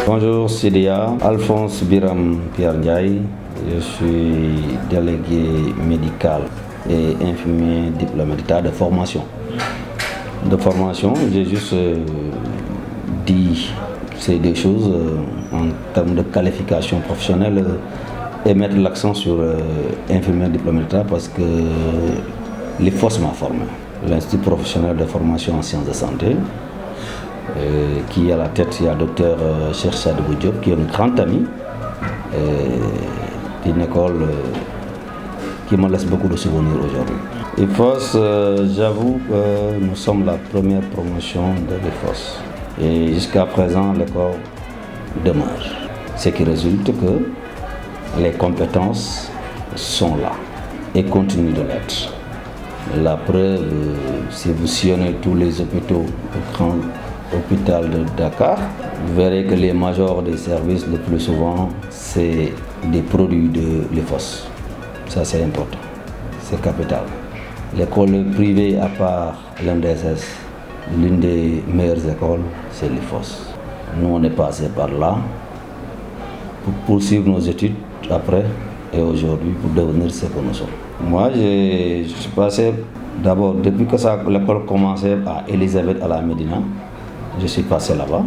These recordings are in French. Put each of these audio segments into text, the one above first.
Bonjour, Sidia, Alphonse Biram Pierre Ndiaye. Je suis délégué médical et infirmier diplômé d'État de formation. J'ai juste dit ces deux choses en termes de qualification professionnelle et mettre l'accent sur infirmier diplômé d'État parce que l'IFOS m'a formé, l'Institut professionnel de formation en sciences de santé. Qui est à la tête, il y a le docteur Cheikh Sadibou Diop, qui est un grand ami, d'une école qui me laisse beaucoup de souvenirs aujourd'hui. IFOS, j'avoue que nous sommes la première promotion de l'IFOS. Et jusqu'à présent, l'école demeure. Ce qui résulte que les compétences sont là et continuent de l'être. La preuve, si vous sillonnez tous les hôpitaux grands hôpital de Dakar, vous verrez que les majors des services le plus souvent c'est des produits de l'IFOS. Ça c'est important, c'est capital. L'école privée à part l'NDSS, l'une des meilleures écoles, c'est l'IFOS. Nous on est passé par là pour poursuivre nos études après et aujourd'hui pour devenir ce que nous sommes. Moi je suis passé d'abord depuis que l'école commençait à Elisabeth à la Médina. Je suis passé là-bas.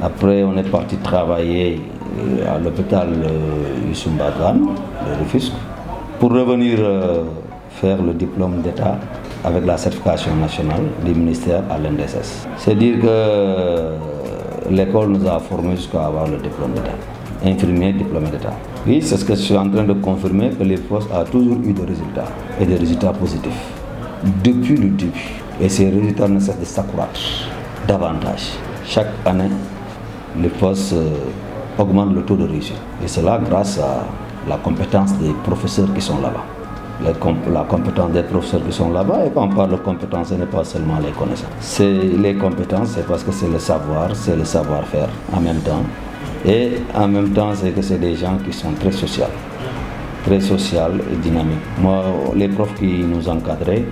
Après, on est parti travailler à l'hôpital Youssou Mbargane, de Rufisque, pour revenir faire le diplôme d'État avec la certification nationale du ministère à l'NDSS. C'est dire que l'école nous a formés jusqu'à avoir le diplôme d'État, infirmier diplômé d'État. Oui, c'est ce que je suis en train de confirmer, que l'IFOS a toujours eu des résultats, et des résultats positifs, depuis le début. Et ces résultats ne cessent de s'accroître davantage. Chaque année, l'IFOS augmente le taux de réussite. Et cela grâce à la compétence des professeurs qui sont là-bas. La compétence des professeurs qui sont là-bas, et quand on parle de compétences, ce n'est pas seulement les connaissances. Les compétences, c'est parce que c'est le savoir-faire en même temps. Et en même temps, c'est que c'est des gens qui sont très sociaux et dynamiques. Moi, les profs qui nous encadraient,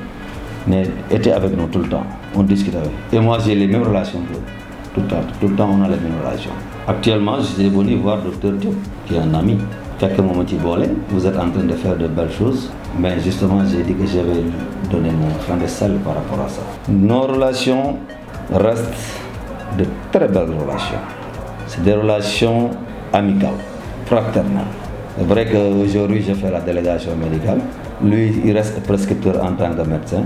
mais étaient avec nous tout le temps, on discutait avec. Et moi j'ai les mêmes relations que tout le temps on a les mêmes relations. Actuellement je suis venu voir le docteur Diop, qui est un ami. Vous êtes en train de faire de belles choses, mais justement j'ai dit que je vais donner mon grain de sel par rapport à ça. Nos relations restent de très belles relations. C'est des relations amicales, fraternelles. C'est vrai qu'aujourd'hui je fais la délégation médicale. Lui, il reste prescripteur en tant que médecin.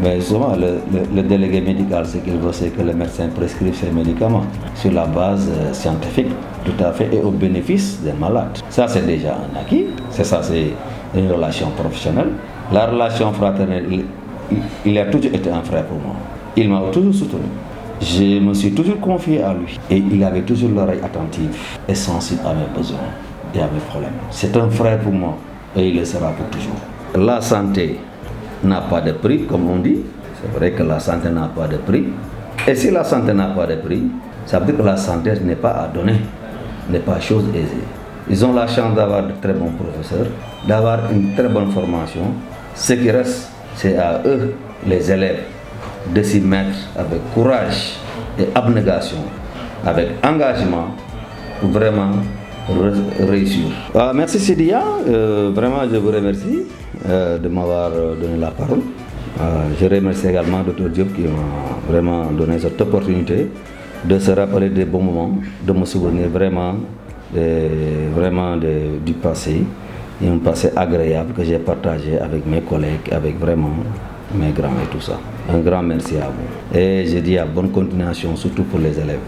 Mais souvent, le délégué médical, ce qu'il veut, c'est que le médecin prescrive ses médicaments sur la base scientifique, tout à fait, et au bénéfice des malades. Ça, c'est déjà un acquis. C'est une relation professionnelle. La relation fraternelle, il a toujours été un frère pour moi. Il m'a toujours soutenu. Je me suis toujours confié à lui. Et il avait toujours l'oreille attentive et sensible à mes besoins et à mes problèmes. C'est un frère pour moi et il le sera pour toujours. La santé n'a pas de prix, comme on dit. C'est vrai que la santé n'a pas de prix. Et si la santé n'a pas de prix, ça veut dire que la santé n'est pas à donner, n'est pas chose aisée. Ils ont la chance d'avoir de très bons professeurs, d'avoir une très bonne formation. Ce qui reste, c'est à eux, les élèves, de s'y mettre avec courage et abnégation, avec engagement, pour vraiment réussir. Merci Sidia, vraiment je vous remercie de m'avoir donné la parole. Je remercie également Dr Diop qui m'a vraiment donné cette opportunité de se rappeler des bons moments, de me souvenir vraiment du passé, et un passé agréable que j'ai partagé avec mes collègues, avec vraiment mes grands et tout ça. Un grand merci à vous. Et je dis à bonne continuation, surtout pour les élèves.